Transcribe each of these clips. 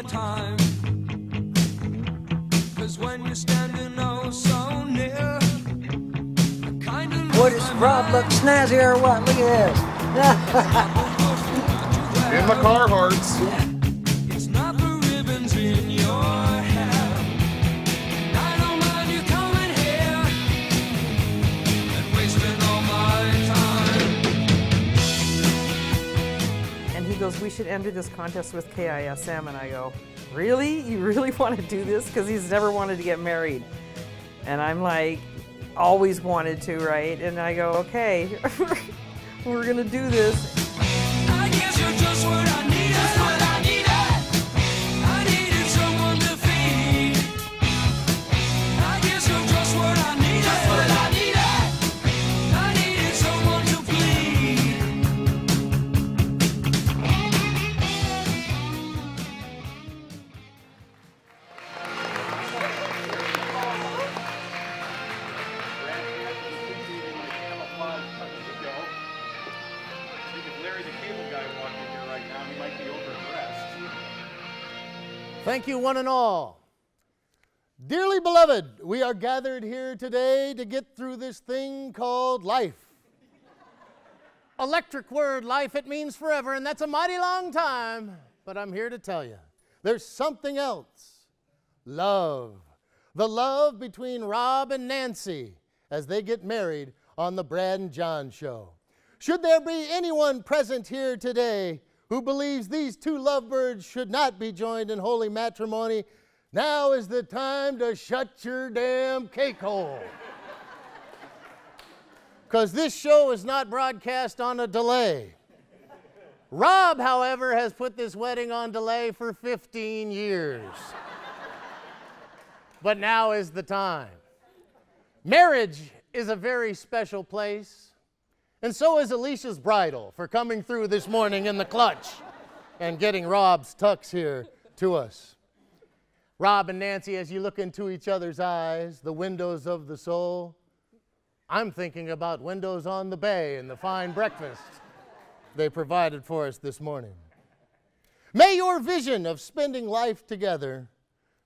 time. 'Cause when you're standing oh so near, I kind of Boy, does Rob look snazzy or what? Look at this. In the Carhartts. it's not the ribbons in your hair. And I don't mind you coming here and wasting all my time. And he goes, we should enter this contest with KISM. And I go, really? You really want to do this? Because he's never wanted to get married. And I'm like, always wanted to, right? And I go, okay, we're going to do this. I guess you're just what I needed. Just what I needed. I needed someone to feed. I guess you're just what I needed. Just what I needed. I needed someone to bleed. Thank you, one and all. Dearly beloved, we are gathered here today to get through this thing called life. Electric word, life, it means forever, and that's a mighty long time. But I'm here to tell you, there's something else. Love. The love between Rob and Nancy as they get married on the Brad and John Show. Should there be anyone present here today who believes these two lovebirds should not be joined in holy matrimony, now is the time to shut your damn cake hole. Because this show is not broadcast on a delay. Rob, however, has put this wedding on delay for 15 years. But now is the time. Marriage is a very special place. And so is Alicia's bridal for coming through this morning in the clutch and getting Rob's tux here to us. Rob and Nancy, as you look into each other's eyes, the windows of the soul, I'm thinking about windows on the bay and the fine breakfast they provided for us this morning. May your vision of spending life together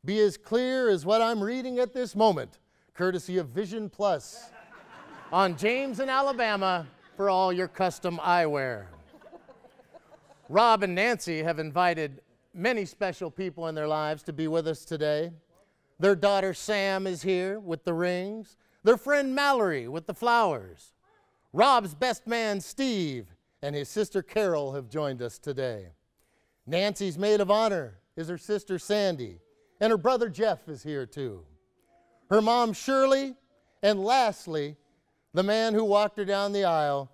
be as clear as what I'm reading at this moment, courtesy of Vision Plus on James in Alabama, for all your custom eyewear. Rob and Nancy have invited many special people in their lives to be with us today. Their daughter Sam is here with the rings. Their friend Mallory with the flowers. Rob's best man Steve and his sister Carol have joined us today. Nancy's maid of honor is her sister Sandy, and her brother Jeff is here too. Her mom Shirley, and lastly, the man who walked her down the aisle,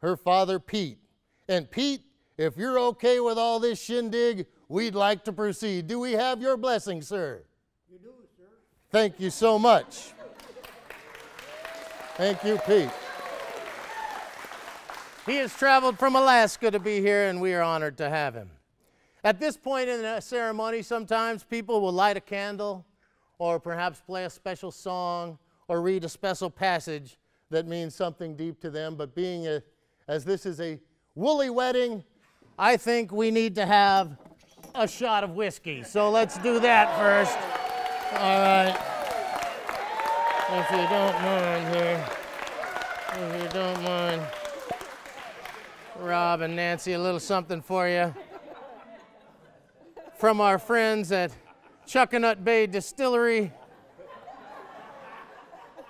her father, Pete. And Pete, if you're okay with all this shindig, we'd like to proceed. Do we have your blessing, sir? You do, sir. Thank you so much. Thank you, Pete. He has traveled from Alaska to be here, and we are honored to have him. At this point in the ceremony, sometimes people will light a candle or perhaps play a special song or read a special passage that means something deep to them, but as this is a woolly wedding, I think we need to have a shot of whiskey. So let's do that first. All right. If you don't mind here. If you don't mind. Rob and Nancy, a little something for you. From our friends at Chuckanut Bay Distillery,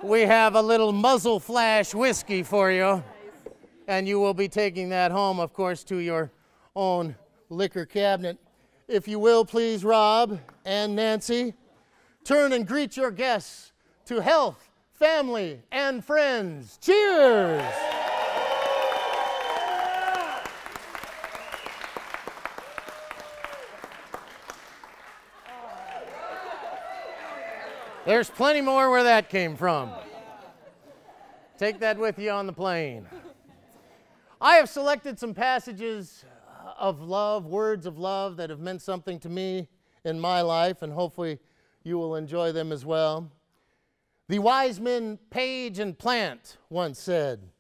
we have a little muzzle flash whiskey for you, and you will be taking that home, of course, to your own liquor cabinet. If you will, please, Rob and Nancy, turn and greet your guests to health, family, and friends. Cheers! There's plenty more where that came from. Take that with you on the plane. I have selected some passages of love, words of love that have meant something to me in my life, and hopefully you will enjoy them as well. The wise men Page and Plant once said,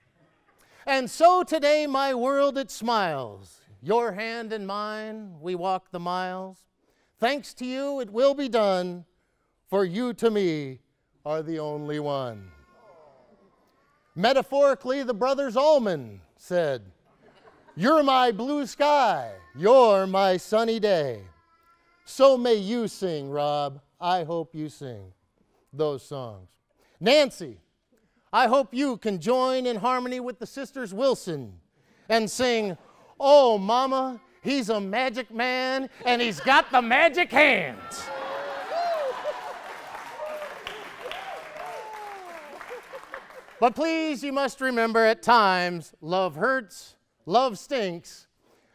"And so today my world it smiles, your hand in mine, we walk the miles. Thanks to you, it will be done, for you to me are the only one. Metaphorically, the brothers Allman said, you're my blue sky, you're my sunny day. So may you sing, Rob. I hope you sing those songs. Nancy, I hope you can join in harmony with the sisters Wilson and sing, oh, mama, he's a magic man and he's got the magic hands. But please, you must remember at times, love hurts, love stinks,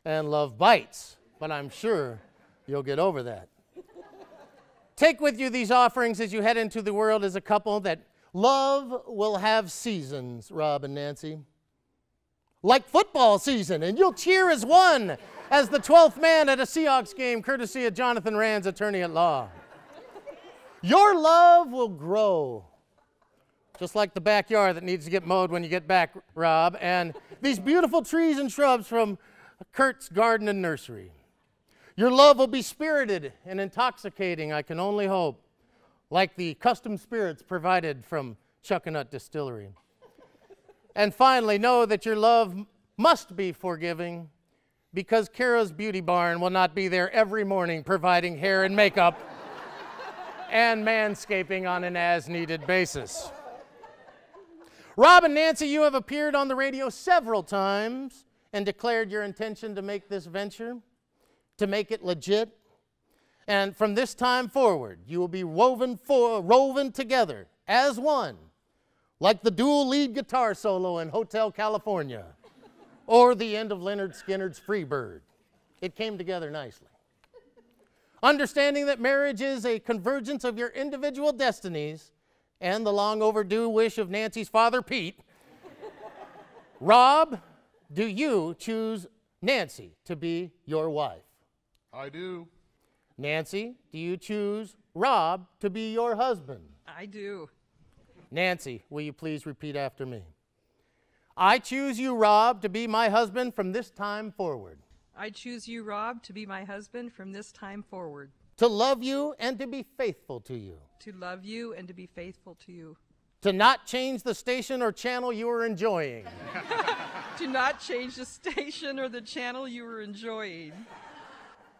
and love bites. But I'm sure you'll get over that. Take with you these offerings as you head into the world as a couple that love will have seasons, Rob and Nancy. Like football season, and you'll cheer as one, as the 12th man at a Seahawks game, courtesy of Jonathan Rand's attorney at law. Your love will grow, just like the backyard that needs to get mowed when you get back, Rob, and these beautiful trees and shrubs from Kurt's Garden and Nursery. Your love will be spirited and intoxicating, I can only hope, like the custom spirits provided from Chuckanut Distillery. And finally, know that your love must be forgiving, because Kara's Beauty Barn will not be there every morning providing hair and makeup and manscaping on an as-needed basis. Rob and Nancy, you have appeared on the radio several times and declared your intention to make this venture, to make it legit. And from this time forward, you will be woven together as one, like the dual lead guitar solo in Hotel California or the end of Leonard Skinner's Freebird. It came together nicely. Understanding that marriage is a convergence of your individual destinies and the long overdue wish of Nancy's father, Pete, Rob, do you choose Nancy to be your wife? I do. Nancy, do you choose Rob to be your husband? I do. Nancy, will you please repeat after me? I choose you, Rob, to be my husband from this time forward. I choose you, Rob, to be my husband from this time forward. To love you and to be faithful to you. To love you and to be faithful to you. To not change the station or channel you are enjoying. To not change the station or the channel you are enjoying.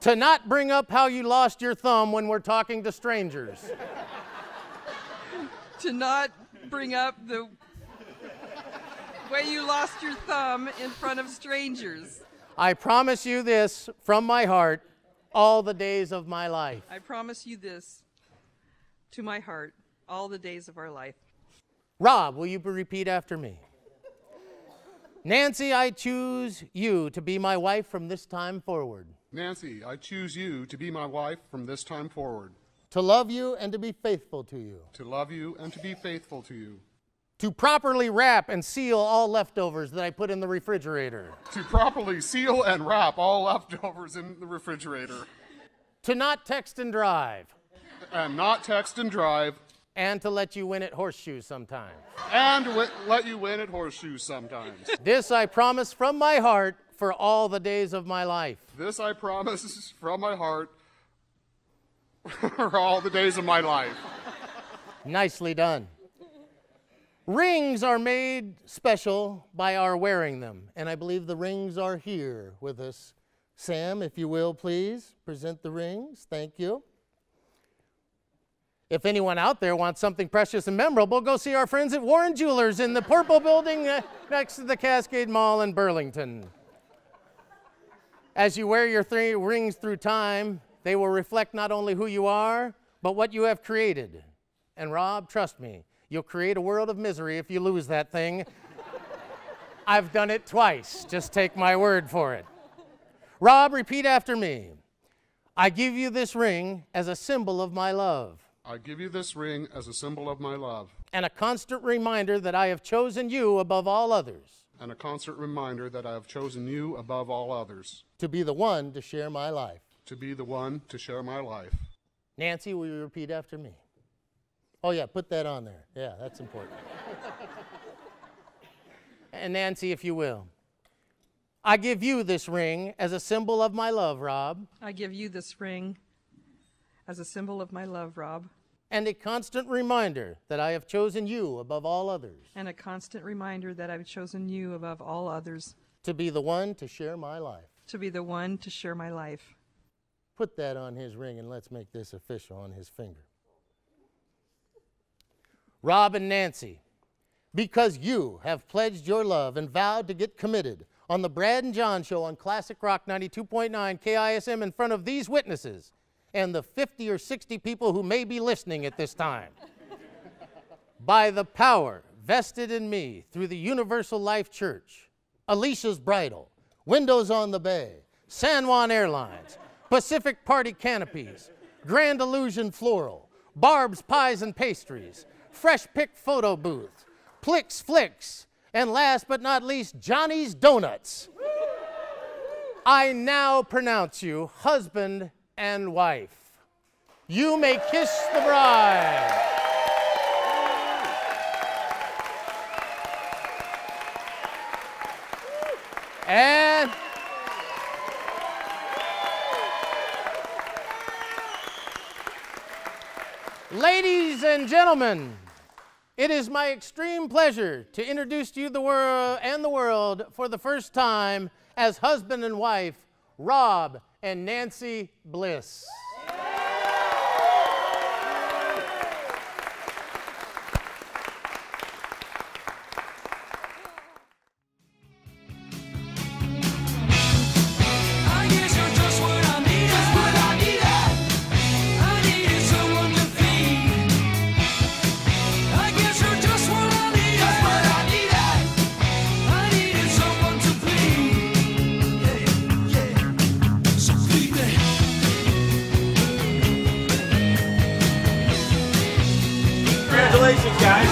To not bring up how you lost your thumb when we're talking to strangers. To not bring up the way you lost your thumb in front of strangers. I promise you this from my heart, all the days of my life. I promise you this to my heart, all the days of our life. Rob, will you repeat after me? Nancy, I choose you to be my wife from this time forward. Nancy, I choose you to be my wife from this time forward. To love you and to be faithful to you. To love you and to be faithful to you. To properly wrap and seal all leftovers that I put in the refrigerator. To properly seal and wrap all leftovers in the refrigerator. To not text and drive. And not text and drive. And to let you win at horseshoes sometimes. And let you win at horseshoes sometimes. This I promise from my heart for all the days of my life. This I promise from my heart for all the days of my life. Nicely done. Rings are made special by our wearing them, and I believe the rings are here with us. Sam, if you will, please present the rings. Thank you. If anyone out there wants something precious and memorable, go see our friends at Warren Jewelers in the Purple Building next to the Cascade Mall in Burlington. As you wear your rings through time, they will reflect not only who you are, but what you have created. And Rob, trust me, you'll create a world of misery if you lose that thing. I've done it twice. Just take my word for it. Rob, repeat after me. I give you this ring as a symbol of my love. I give you this ring as a symbol of my love. And a constant reminder that I have chosen you above all others. And a constant reminder that I have chosen you above all others. To be the one to share my life. To be the one to share my life. Nancy, will you repeat after me? Oh, yeah, put that on there. Yeah, that's important. And Nancy, if you will. I give you this ring as a symbol of my love, Rob. I give you this ring as a symbol of my love, Rob, and a constant reminder that I have chosen you above all others. and a constant reminder that I've chosen you above all others To be the one to share my life. to be the one to share my life. Put that on his ring and let's make this official on his finger. Rob and Nancy, because you have pledged your love and vowed to get committed on the Brad and John Show on Classic Rock 92.9 KISM in front of these witnesses and the 50 or 60 people who may be listening at this time. By the power vested in me through the Universal Life Church, Alicia's Bridal, Windows on the Bay, San Juan Airlines, Pacific Party Canopies, Grand Illusion Floral, Barb's Pies and Pastries, Fresh Pick Photo Booth, Plix Flicks, and last but not least, Johnny's Donuts. I now pronounce you husband and wife. You may kiss the bride. And ladies and gentlemen, it is my extreme pleasure to introduce to you the world for the first time as husband and wife, Rob and Nancy Bliss. I guess you're just what I needed. Just what I needed. I needed someone to feed. I guess you're just what I needed. Just what I needed. I needed someone to please. Yeah. So feed me. Congratulations, guys.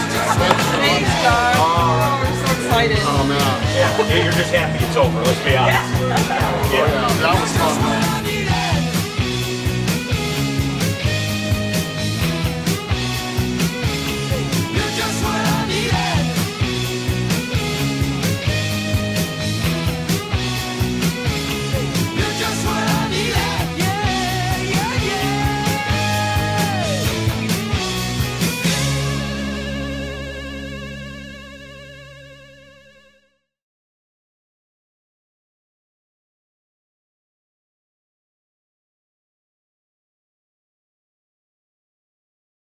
Thanks, God. Oh, we're so excited. Oh man. Yeah, you're just happy it's over, let's be honest. Yeah, that was fun.